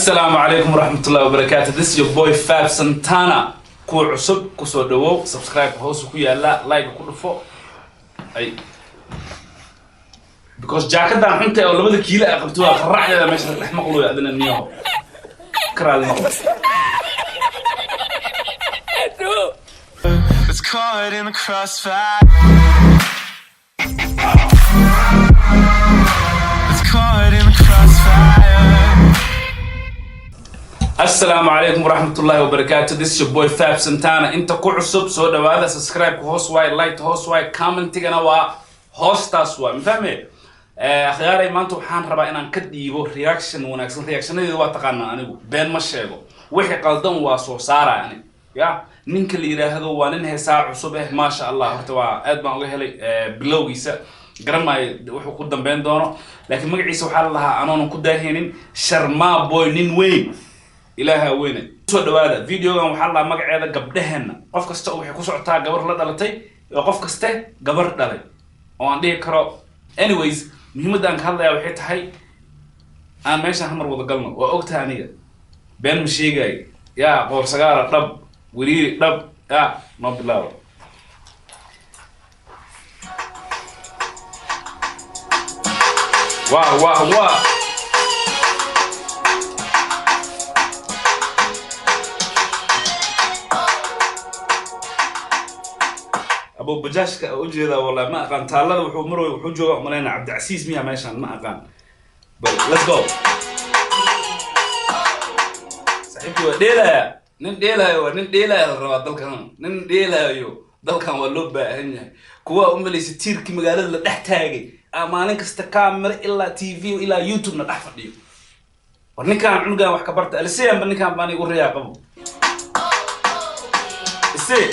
السلام عليكم ورحمة الله وبركاته. This is your boy Fab Santana. كو عصب كسو دوو سبسكرايب هوس كويا لا لايك كل فوق أي because جاكد ده حنتي أو لبده كيلا أقبتوها خرعنا إذا ماشي رح مقلو يأذن النياه كرال المقلو. It's caught in the crossfire. It's caught in the crossfire. السلام عليكم ورحمة الله وبركاته. This is your boy Fab Santana. أنت كعصب سو دواذا سبسكرايب هوس واي لايك هوس واي كومنت تيجنا وا هوس تاسوا مفهمي؟ خياري ما أنتو حان ربا إن كديبو رياكشن وناكسن رياكشن اللي هو تقنا أنا بين مشيبو وحي قلدم واسو سارة يعني يا نينك اللي يراهدو وانين ساعة عصبه ما شاء الله هرتوا أدم أوجه لي بلوجيسا قرما وحو قدام بين دونه لكن مقعيس وحال الله أنا نقدر هنين شرما بوي نين وين إلها وين سو دواada فيديوغان waxa la magaceeda gabdhaheena qof kasta oo waxay ku socotaa gabar la dhalatay iyo qof kasta gabar dhalay oo aan dhigi karo anyways muhiimadan ka hadlaya waxay tahay aan meesha hamar wada galno waa ogtahay aniga been ma sheegay yaa qoor sagaara dhab wariiri dhab yaa ma bilaabo waa أبو بجاش كأوجه والله ما أقان تالله وحمره وحجوا ملينا عبد العزيز ميا ماشان ما أقان بل let's go صاحبتي ديلا نن ديلا الرواد دلكان نن ديلا يو دلكان واللوبة هنيا كوا أملي ستير كي مقالة اللي تحتاجي أمانين كستكامر إلا تي في وإلا يوتيوب نتحفر ديو ورنكان عنقا وحكبرت ألسيان بنكان باني قرية قبو السي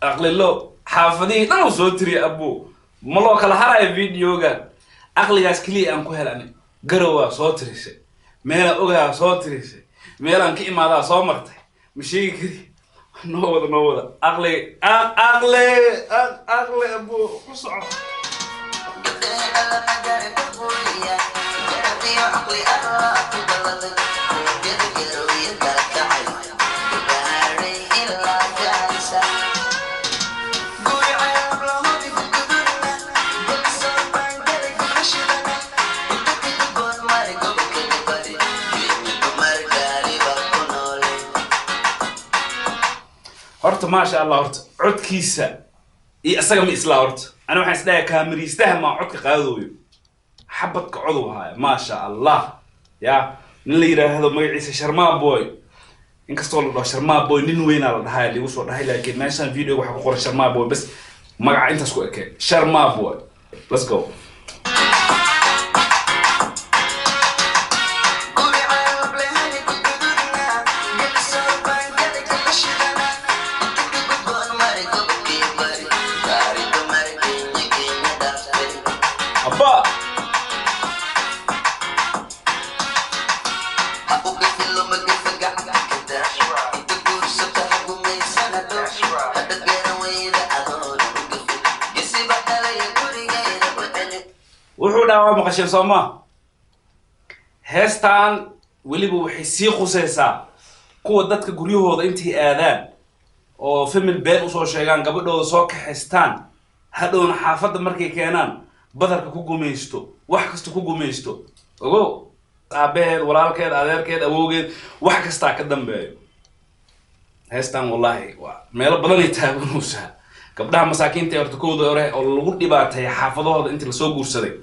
أقلي لو حافظي نو صوتري أبو ملوك الهراء فيديو قال أقلي جاس كلي أنكو هلاني قروا صوتري شيء ميلا أوجا صوتري شيء ميلا أنكي ما ذا صومرته مشي كذي نوضة أقلي أبو صعب horta ما شاء الله horta codkiisa iyo asaga ma isla horta ana waxaan isleeyahay kaamiriistaha ma codka qaadooyo xabadka cod u haaya ma sha Allah ya nin la yiraahdo magaciisa Sharma Boy inkastoo la dhaho Sharma Boy nin weyn la dhahay liigu soo dhahay laakiin meeshan video waxa ku qoran Sharma Boy bas magaca intaas ku ekay Sharma Boy let's go wuxuu dhaawaa maqasheen Soomaa heestan waliba waxay sii qusaysaa kuwa dadka guryahooda intii aadaan oo family been u soo sheegaan gabadhooda soo kaxeystaan hadhowna xaafadda markay keenaan badarka ku gumeysto wax kasta ku gumeysto ogo aabeed walaalkeed adeerkeed awowgeed wax kasta ka dambeeyo heestan wallahi waa meel badan ay taabanaysaa gabdhaha masaakiinta hortakooda hore oo lagu dhibaatay xaafadahooda intii la soo guursaday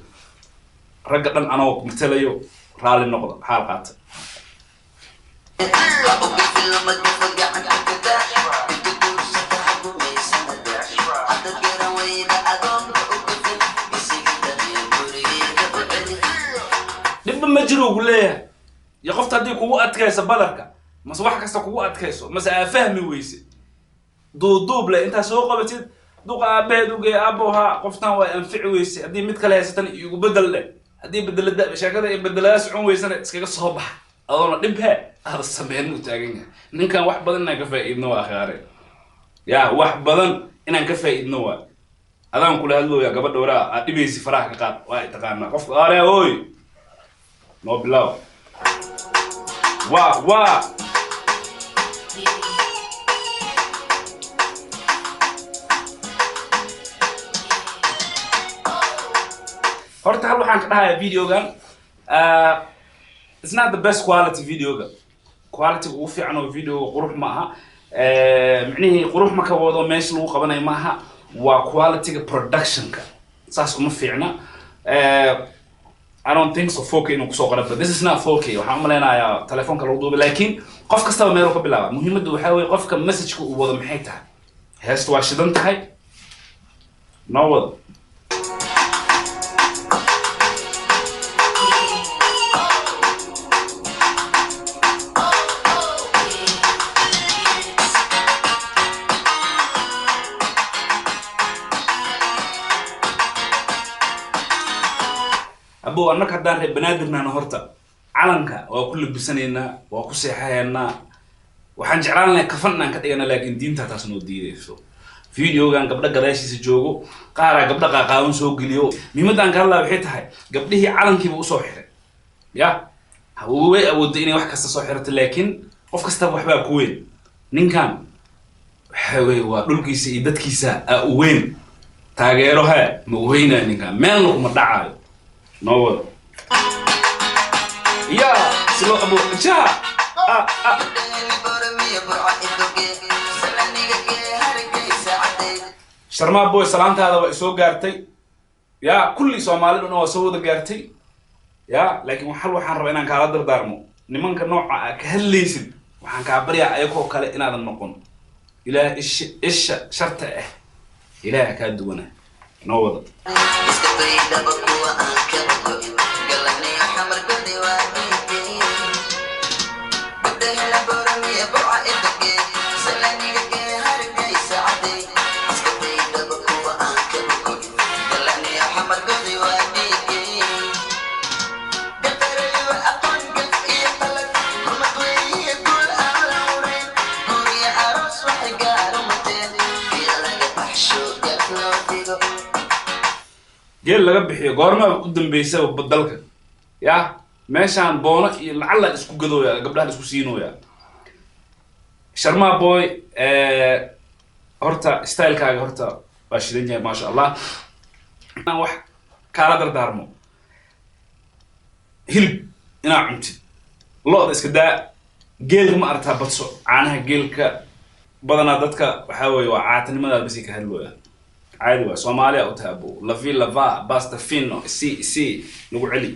ragga dhan anoo matalayo raali noqdo xaal qaata dibba ma jiro ugu leeyahay يا قفت هدي كوو أتكيس بدرك مس واحد كسر كوو أتكيسه مس أفهمي ويسي دوب لا أنت سوق بتيد دوقا أبي دوقا أبوها قفتان وأنفع ويسي هدي متك لها ستن يقبدل له هدي بدل الدب شكله يبدل أسعون ويسنا إسكاك الصباح أظن نبها هذا السبعين متاجين نكان واحد بدلنا كفاء إنه آخره يا واحد بدل إن كفاء إنه هذا نقول هلو يا قبل دورا أتبي سفرة كقط وايد تقارنا قف أري أوي نو بلاو وا horta hal waxaan ka dhahayaa videogan it's not the best quality videoga quality ugu fiican oo video qurux ma aha macnaheedu qurux ma ka wado meesha lagu qabanayo ma aha waa quality productionka saas uma fiicna I don't think so 4K inuu ku soo qoray but this is not 4K waxaan u maleynayaa telefoonka lagu duubay laakiin qof kasta meel uu ka bilaabo muhiimaddu waxa weeye qofka message-ka uu wado maxay tahay heesta waa shidan tahay noo wado أبو أنا كدان رب بنادرنا نهرتا علنك وكل بسنينا وكسيحنا وحنجعلنا كفننا كتيرنا لكن دين تاسنو دي سو فيديو كان قبل قراشي سجوجو قارا قبل قاقاون سو قليو ميمدان كلا بحيتها قبله علنك بوسو حير يا هو وديني wax kasta soo xirta laakiin qof kasta waxba ku weyn ninkan waxay waa dhulkiisa iyo dadkiisa u weyn taageeraha ma weyna ninkan meel ma dhacayo نور يا سلو أبو جا شرما بوي سلامت هذا وإسوق قارتي يا كل سومالي لأنه وسوود قارتي يا لكن وحل وحن ربنا كهذا دارمو نمان كنوع كهليسد وحن كعبريا أيكو كلا إن هذا النقون إلى إيش شرطه إلى كادونا نور جيل laga bixiyo goorma u dambeysay badalka ya meeshan boona iyo lacala isku gadooya gabdhaha isku siinooya sharma boy horta style kaaga horta waa shidan yahay ma sha Allah aan wax kala dardaarmo hilib ina cuntid looda iska daa geelka ma aragtaa badso caanaha geelka badana dadka waxa weeye waa caatanimada bisi ka hadlooya عادي وصوماليا وتابو لافي لافا باستا فينو سي نقول علي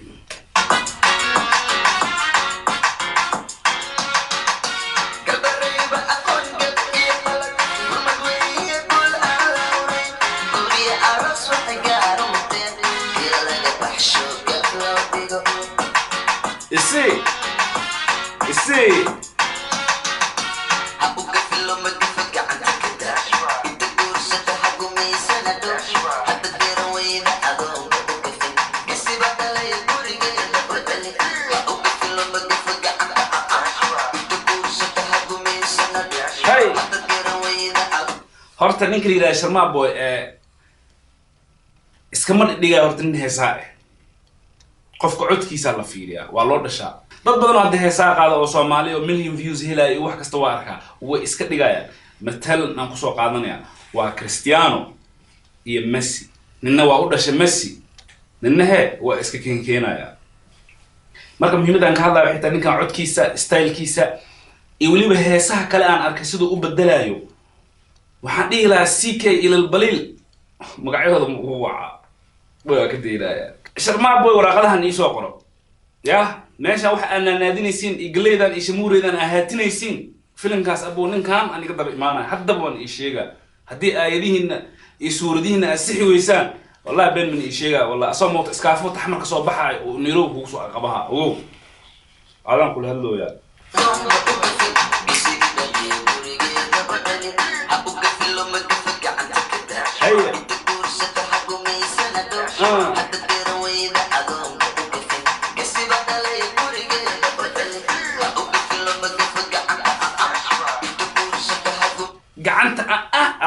السي horta ninka yiraahdo Sharma boy iska ma dhigaa horta nin heesaa qofka codkiisa la fiiriyaa waa loo dhashaa dad badan oo hadda heesaa qaada oo Soomaali oo million views helay wax kasta waa arkaa way iska dhigayaan matalan aan ku soo qaadanaya waa Cristiano iyo Messi ninna waa u dhashay Messi ninna waa iska keenaya marka muhiimadaan ka hadlayo xitaa ninkan codkiisa stylekiisa iyo waliba heesaha kale aan arkay sidoo u bedelayo waxaan dhihi lahaa CK ila albaliil magacyadooda uu waa ka deelayaan Sharma boy waraaqadahan ii soo qoro ya meesha waxa aan naadinaysiin igleedan iyo shamuureedan ahaatinaysiin filimkaas abuu ninkan aniga daba imaanay hadda baan ii sheega hadii aayadihiina iyo suuradihiina asixi weysaan wallahi been min ii sheega wallahi asoo moot iskaafo taxmar ka soo baxay oo Nairobi ku soo qabaha oo aadan kula hadlooyaa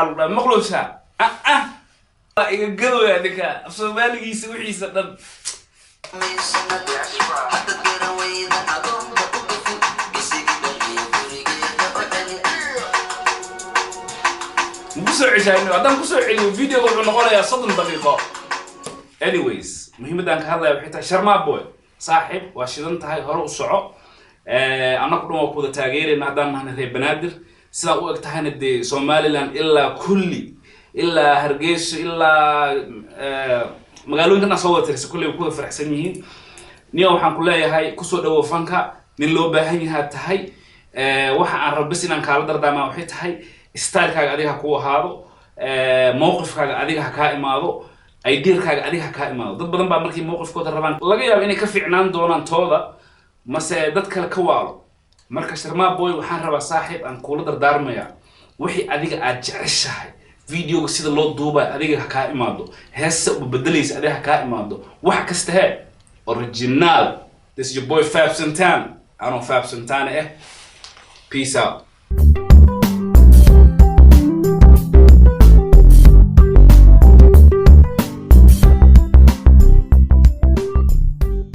الله مقلوشة يقدروا يعني كا Somali يسوي صدق بسرعة شايفينه هذا بسرعة الفيديو قبل نقوله يا صدق دقيقة anyways مهم دانك هذا يبحث شرما بوي صاحب واشيدنت هاي هرو الصعو أنا كنا وكذا تاجير إن هذا نحن في بنادر سلا وقت هندي سومالي لان إلا كلي إلا هرجيس إلا مقالون كنا صوت رس كل وكذا فرح سنين نيو وحن كلها هاي كسر دو فانكا نلو بهاي هات هاي وحن ربنا إن كارل دردا ما وحيت هاي ستايل كاغ أديها كوا هذا موقف كاغ أديها كائم هذا أيدير كاغ أديها كائم هذا ضد بدن بعمركي موقف كوت الربان لقي يا بيني كفي عنان دونان تودا مسدد كلا كوالو marka sharma boy waxaan rabaa saaxiib aan kula dardaarmaya wixii adiga aad jeceshahay video sida loo duubay adiga ka imaado heesa u bedelaysa adiga ka imaado wax kasta he original this is your boy Fab Santana I know Fab Santana peace out